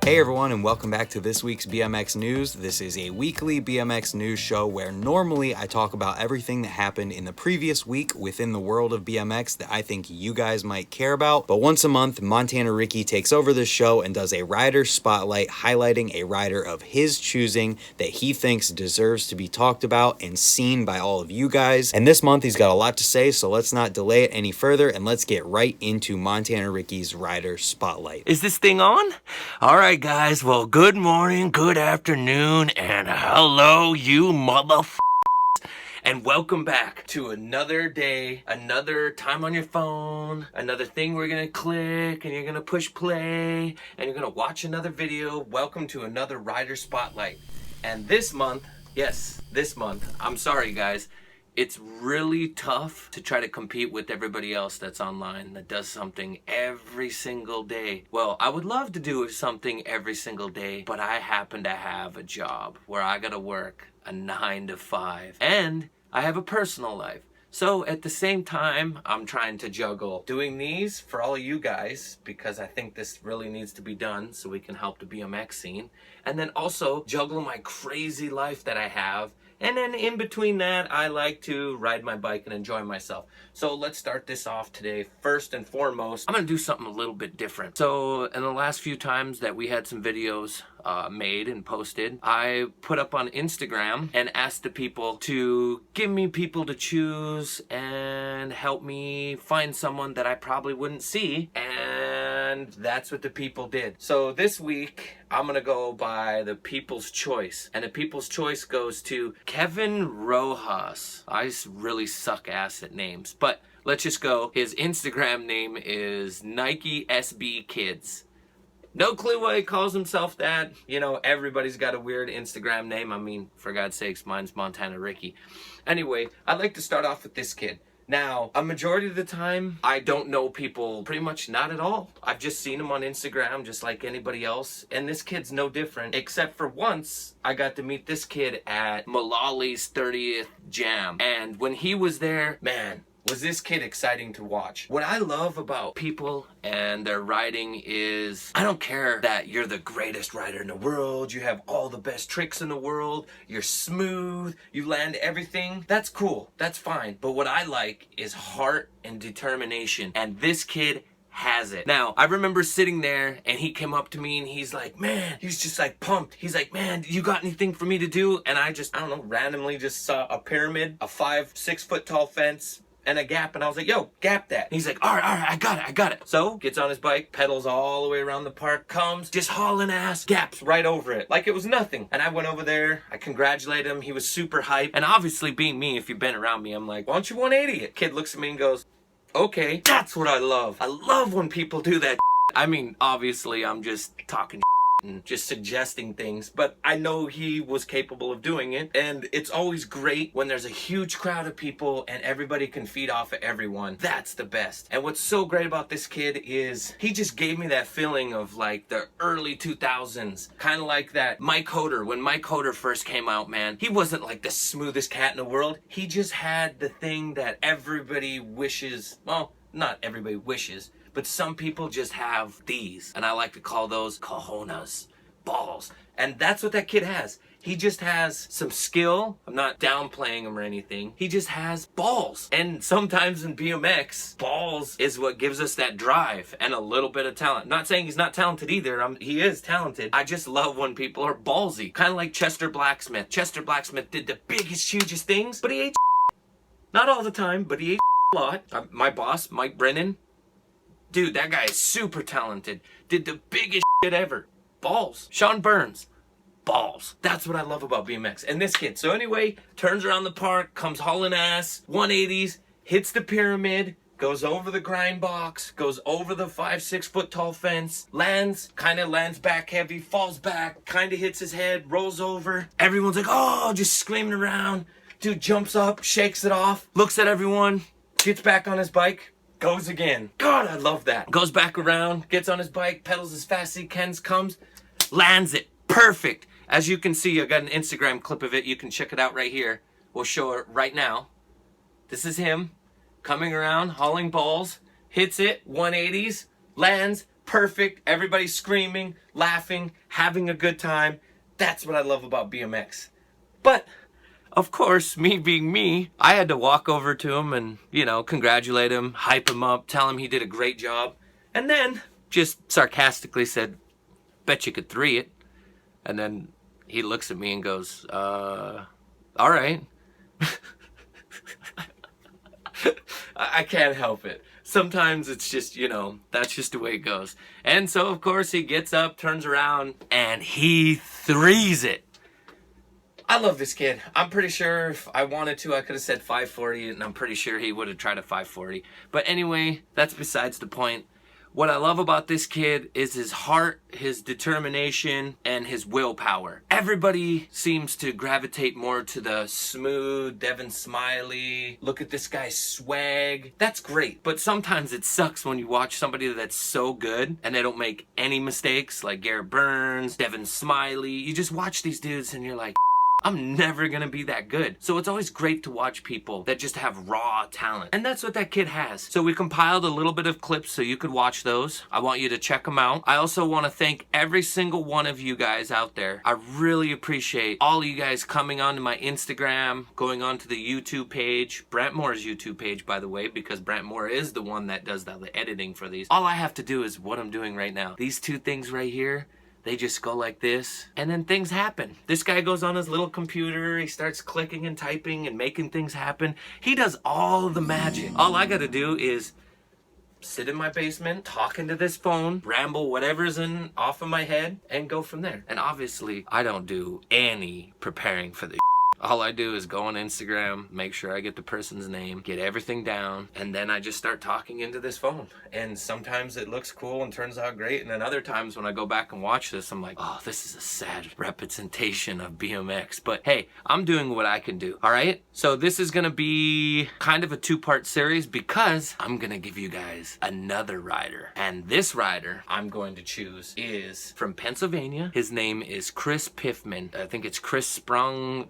Hey everyone, and welcome back to this week's BMX News. This is a weekly BMX news show where normally I talk about everything that happened in the previous week within the world of BMX that I think you guys might care about. But once a month, Montana Ricky takes over this show and does a rider spotlight highlighting a rider of his choosing that he thinks deserves to be talked about and seen by all of you guys. And this month he's got a lot to say, so let's not delay it any further and let's get right into Montana Ricky's rider spotlight. Is this thing on? All right, guys. Well, good morning, good afternoon, and hello, you motherfuckers. And welcome back to another day, another time on your phone, another thing we're gonna click, and you're gonna push play, and you're gonna watch another video. Welcome to another rider spotlight. And this month, yes, this month, I'm sorry, guys. It's really tough to try to compete with everybody else that's online that does something every single day. Well, I would love to do something every single day, but I happen to have a job where I gotta work a 9 to 5. And I have a personal life. So at the same time, I'm trying to juggle doing these for all of you guys because I think this really needs to be done so we can help the BMX scene. And then also juggle my crazy life that I have. And then in between that, I like to ride my bike and enjoy myself. So let's start this off today. First and foremost, I'm gonna do something a little bit different. So in the last few times that we had some videos made and posted, I put up on Instagram and asked the people to give me people to choose and help me find someone that I probably wouldn't see. And that's what the people did. So this week, I'm gonna go by the people's choice. And the people's choice goes to Kevin Rojas. I really suck ass at names, but let's just go. His Instagram name is Nike SB Kids. No clue why he calls himself that. You know, everybody's got a weird Instagram name. I mean, for God's sakes, mine's Montana Ricky. Anyway, I'd like to start off with this kid. Now, a majority of the time, I don't know people pretty much not at all. I've just seen him on Instagram just like anybody else. And this kid's no different, except for once I got to meet this kid at Mullali's 30th Jam. And when he was there, man, was this kid exciting to watch. What I love about people and their riding is, I don't care that you're the greatest rider in the world, you have all the best tricks in the world, you're smooth, you land everything. That's cool, that's fine. But what I like is heart and determination. And this kid has it. Now, I remember sitting there and he came up to me and he's like, man, he's just like pumped. He's like, man, you got anything for me to do? And I don't know, randomly just saw a pyramid, a 5-6 foot tall fence, and a gap, and I was like, yo, gap that. And he's like, all right, I got it. So, gets on his bike, pedals all the way around the park, comes, just hauling ass, gaps right over it, like it was nothing. And I went over there, I congratulated him, he was super hyped. And obviously, being me, if you've been around me, I'm like, why don't you 180 it? Kid looks at me and goes, okay, that's what I love. I love when people do that. I mean, obviously, I'm just talking and just suggesting things, but I know he was capable of doing it. And it's always great when there's a huge crowd of people and everybody can feed off of everyone. That's the best. And what's so great about this kid is he just gave me that feeling of like the early 2000s, kind of like that Mike Hoder. When Mike Hoder first came out, man, he wasn't like the smoothest cat in the world. He just had the thing that everybody wishes, well, not everybody wishes, but some people just have these. And I like to call those cojones, balls. And that's what that kid has. He just has some skill. I'm not downplaying him or anything. He just has balls. And sometimes in BMX, balls is what gives us that drive and a little bit of talent. I'm not saying he's not talented either. He is talented. I just love when people are ballsy. Kind of like Chester Blacksmith. Chester Blacksmith did the biggest, hugest things, but he ate not all the time, but he ate a lot. My boss, Mike Brennan, dude, that guy is super talented. Did the biggest shit ever. Balls. Sean Burns. Balls. That's what I love about BMX. And this kid. So anyway, turns around the park, comes hauling ass, 180s, hits the pyramid, goes over the grind box, goes over the 5-6 foot tall fence, lands back heavy, falls back, kind of hits his head, rolls over. Everyone's like, oh, just screaming around. Dude jumps up, shakes it off, looks at everyone, gets back on his bike, goes again. God, I love that. Goes back around, gets on his bike, pedals as fast as he can, comes, lands it. Perfect. As you can see, I got an Instagram clip of it. You can check it out right here. We'll show it right now. This is him coming around, hauling balls, hits it, 180s, lands, perfect. Everybody's screaming, laughing, having a good time. That's what I love about BMX. But of course, me being me, I had to walk over to him and, congratulate him, hype him up, tell him he did a great job, and then just sarcastically said, bet you could 3 it. And then he looks at me and goes, all right. I can't help it. Sometimes it's just, that's just the way it goes. And so, of course, he gets up, turns around, and he 3s it. I love this kid. I'm pretty sure if I wanted to, I could have said 540, and I'm pretty sure he would have tried a 540. But anyway, that's besides the point. What I love about this kid is his heart, his determination, and his willpower. Everybody seems to gravitate more to the smooth, Devin Smiley, look at this guy's swag. That's great, but sometimes it sucks when you watch somebody that's so good and they don't make any mistakes, like Garrett Burns, Devin Smiley. You just watch these dudes and you're like, I'm never gonna be that good. So it's always great to watch people that just have raw talent. And that's what that kid has. So we compiled a little bit of clips so you could watch those. I want you to check them out. I also want to thank every single one of you guys out there. I really appreciate all of you guys coming onto my Instagram, going onto the YouTube page, Brant Moore's YouTube page, by the way, because Brant Moore is the one that does the editing for these. All I have to do is what I'm doing right now. These 2 things right here, they just go like this, and then things happen. This guy goes on his little computer, he starts clicking and typing and making things happen. He does all the magic. All I gotta do is sit in my basement, talk into this phone, ramble whatever's off of my head, and go from there. And obviously, I don't do any preparing for the All I do is go on Instagram, make sure I get the person's name, get everything down, and then I just start talking into this phone. And sometimes it looks cool and turns out great, and then other times when I go back and watch this, I'm like, oh, this is a sad representation of BMX. But hey, I'm doing what I can do, all right? So this is gonna be kind of a 2-part series because I'm gonna give you guys another rider. And this rider I'm going to choose is from Pennsylvania. His name is Chris Pfirman. I think it's Chris Sprung,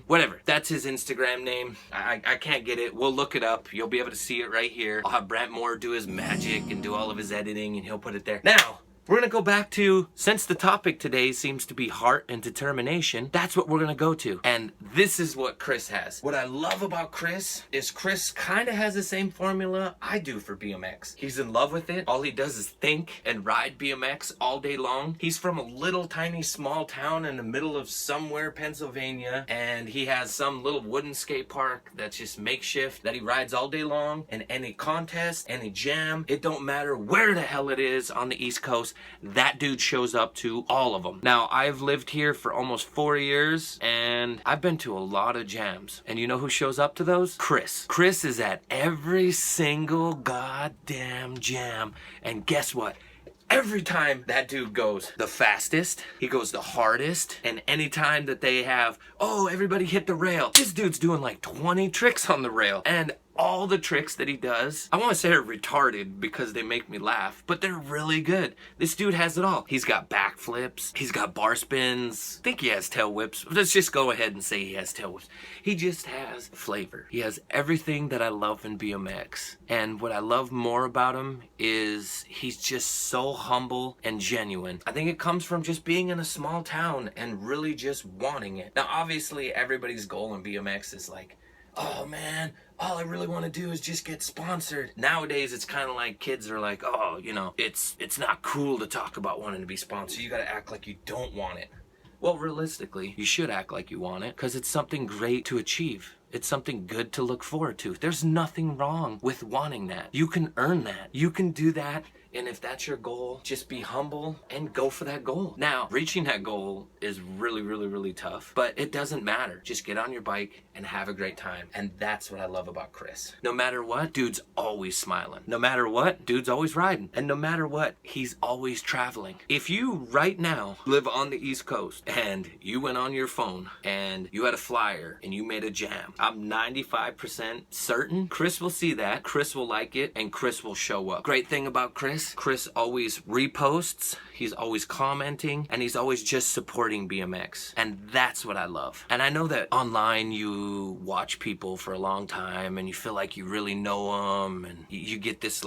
whatever. That's his Instagram name. I can't get it. We'll look it up. You'll be able to see it right here. I'll have Brant Moore do his magic and do all of his editing, and he'll put it there. Now, we're gonna go back to, since the topic today seems to be heart and determination, that's what we're gonna go to. And this is what Chris has. What I love about Chris is Chris kind of has the same formula I do for BMX. He's in love with it. All he does is think and ride BMX all day long. He's from a little tiny small town in the middle of somewhere, Pennsylvania, and he has some little wooden skate park that's just makeshift that he rides all day long. And any contest, any jam, it don't matter where the hell it is on the East Coast, that dude shows up to all of them. Now, I've lived here for almost 4 years, and I've been to a lot of jams. And you know who shows up to those? Chris. Chris is at every single goddamn jam. And guess what? Every time that dude goes the fastest, he goes the hardest, and anytime that they have, oh, everybody hit the rail, this dude's doing like 20 tricks on the rail. And all the tricks that he does, I want to say are retarded because they make me laugh, but they're really good. This dude has it all. He's got backflips, he's got bar spins, I think he has tail whips. Let's just go ahead and say he has tail whips. He just has flavor. He has everything that I love in BMX. And what I love more about him is he's just so humble and genuine. I think it comes from just being in a small town and really just wanting it. Now, obviously, everybody's goal in BMX is like, oh man, all I really want to do is just get sponsored. Nowadays, it's kind of like kids are like, oh, it's not cool to talk about wanting to be sponsored. You got to act like you don't want it. Well, realistically, you should act like you want it because it's something great to achieve. It's something good to look forward to. There's nothing wrong with wanting that. You can earn that. You can do that. And if that's your goal, just be humble and go for that goal. Now, reaching that goal is really, really, really tough, but it doesn't matter. Just get on your bike and have a great time. And that's what I love about Chris. No matter what, dude's always smiling. No matter what, dude's always riding. And no matter what, he's always traveling. If you right now live on the East Coast and you went on your phone and you had a flyer and you made a jam, I'm 95% certain Chris will see that, Chris will like it, and Chris will show up. Great thing about Chris, Chris always reposts, he's always commenting, and he's always just supporting BMX. And that's what I love. And I know that online you watch people for a long time and you feel like you really know them, and you get this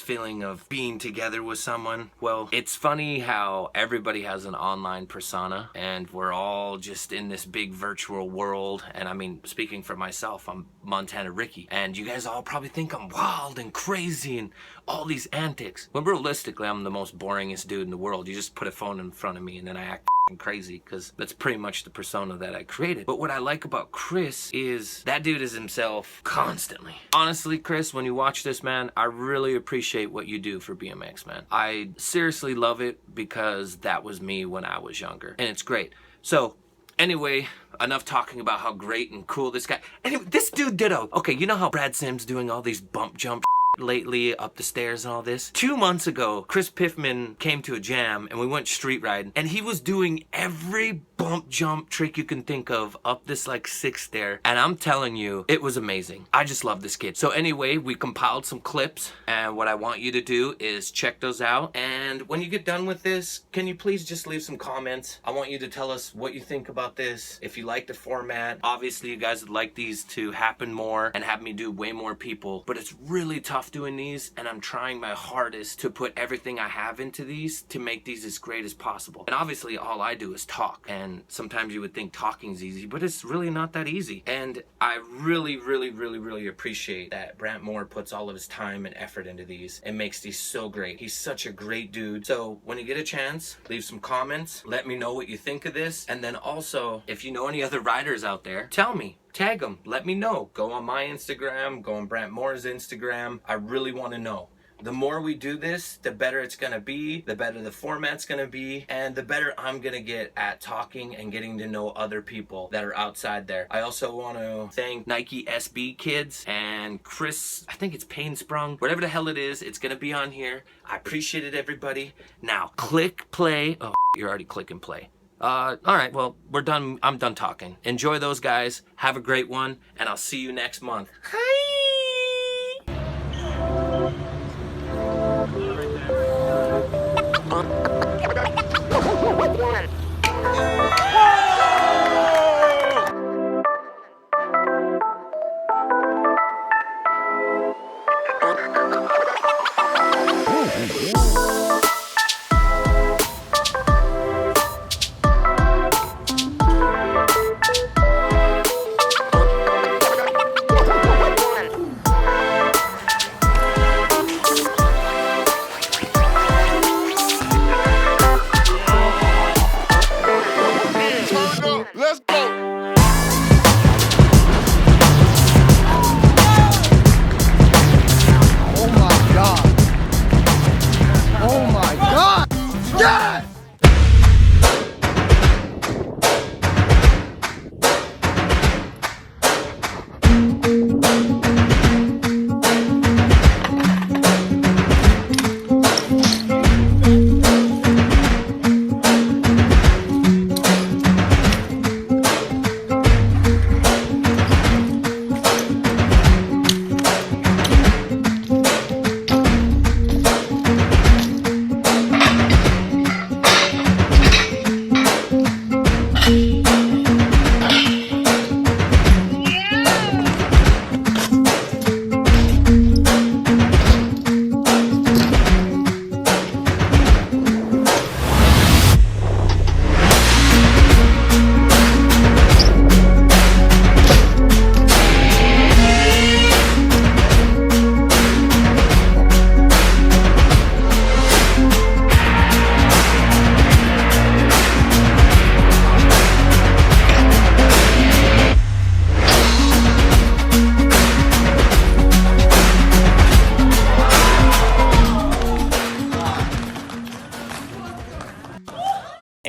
feeling of being together with someone. Well, it's funny how everybody has an online persona, and we're all just in this big virtual world. And I mean, speaking for myself, I'm Montana Ricky, and you guys all probably think I'm wild and crazy and all these antics. When realistically, I'm the most boringest dude in the world. You just put a phone in front of me and then I act crazy, because that's pretty much the persona that I created. But what I like about Chris is that dude is himself constantly. Honestly, Chris, when you watch this, man, I really appreciate what you do for BMX, man. I seriously love it, because that was me when I was younger, and it's great. So anyway, enough talking about how great and cool this guy. Anyway, this dude ditto. Okay, you know how Brad Sims doing all these bump jump lately up the stairs and all this? 2 months ago, Chris Pfirman came to a jam and we went street riding, and he was doing every bump jump trick you can think of up this like 6th stair, and I'm telling you, it was amazing. I just love this kid. So anyway, we compiled some clips, and what I want you to do is check those out, and when you get done with this, can you please just leave some comments? I want you to tell us what you think about this, if you like the format. Obviously you guys would like these to happen more and have me do way more people, but it's really tough doing these, and I'm trying my hardest to put everything I have into these to make these as great as possible. And obviously all I do is talk, and sometimes you would think talking's easy, but it's really not that easy. And I really appreciate that Brant Moore puts all of his time and effort into these and makes these so great. He's such a great dude. So when you get a chance, leave some comments, let me know what you think of this, and then also, if you know any other riders out there, tell me. Tag them, let me know. Go on my Instagram, go on Brant Moore's Instagram. I really want to know. The more we do this, the better it's gonna be, the better the format's gonna be, and the better I'm gonna get at talking and getting to know other people that are outside there. I also want to thank Nike SB Kids and Chris, I think it's Pain Sprung, whatever the hell it is, it's gonna be on here. I appreciate it, everybody. Now, click play. Oh, you're already clicking play. All right, well, we're done. I'm done talking. Enjoy those guys. Have a great one, and I'll see you next month.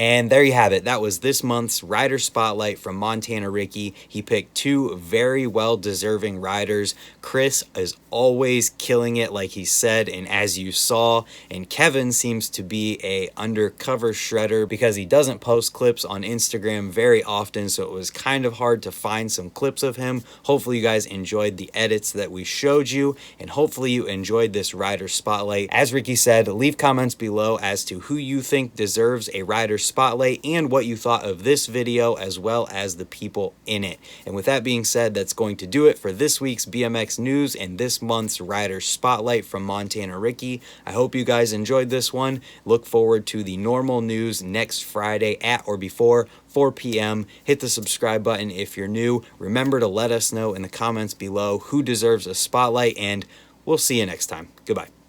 And there you have it. That was this month's Rider Spotlight from Montana Ricky. He picked two very well-deserving riders. Chris is always killing it, like he said, and as you saw. And Kevin seems to be a undercover shredder because he doesn't post clips on Instagram very often, so it was kind of hard to find some clips of him. Hopefully you guys enjoyed the edits that we showed you, and hopefully you enjoyed this Rider Spotlight. As Ricky said, leave comments below as to who you think deserves a Rider Spotlight and what you thought of this video as well as the people in it. And with that being said, that's going to do it for this week's BMX news and this month's Rider Spotlight from Montana Ricky. I hope you guys enjoyed this one. Look forward to the normal news next Friday at or before 4 p.m. Hit the subscribe button if you're new. Remember to let us know in the comments below who deserves a spotlight, and we'll see you next time. Goodbye.